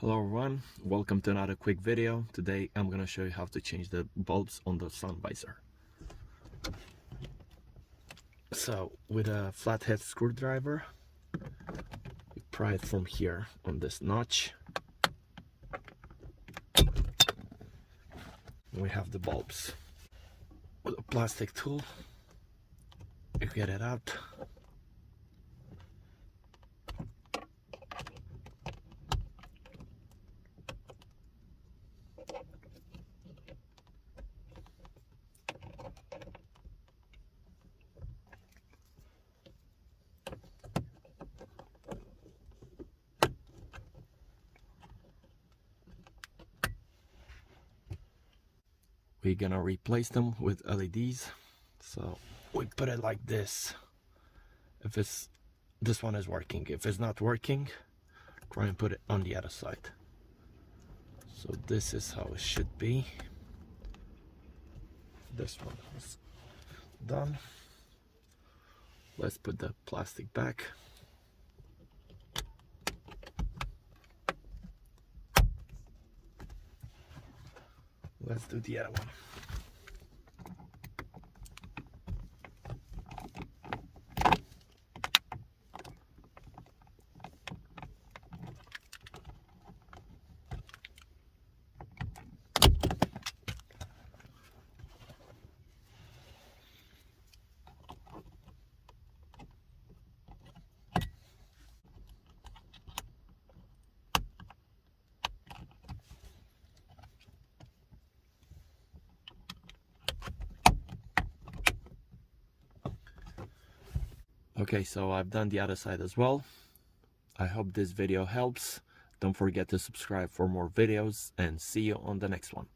Hello everyone, welcome to another quick video. Today I'm gonna show you how to change the bulbs on the sun visor. So with a flathead screwdriver, you pry it from here on this notch. We have the bulbs. With a plastic tool, you get it out. We're gonna replace them with LEDs. So we put it like this. If this one is working, if it's not working, try and put it on the other side. So this is how it should be. This one is done. Let's put the plastic back. Let's do the other one. Okay, so I've done the other side as well. I hope this video helps. Don't forget to subscribe for more videos and see you on the next one.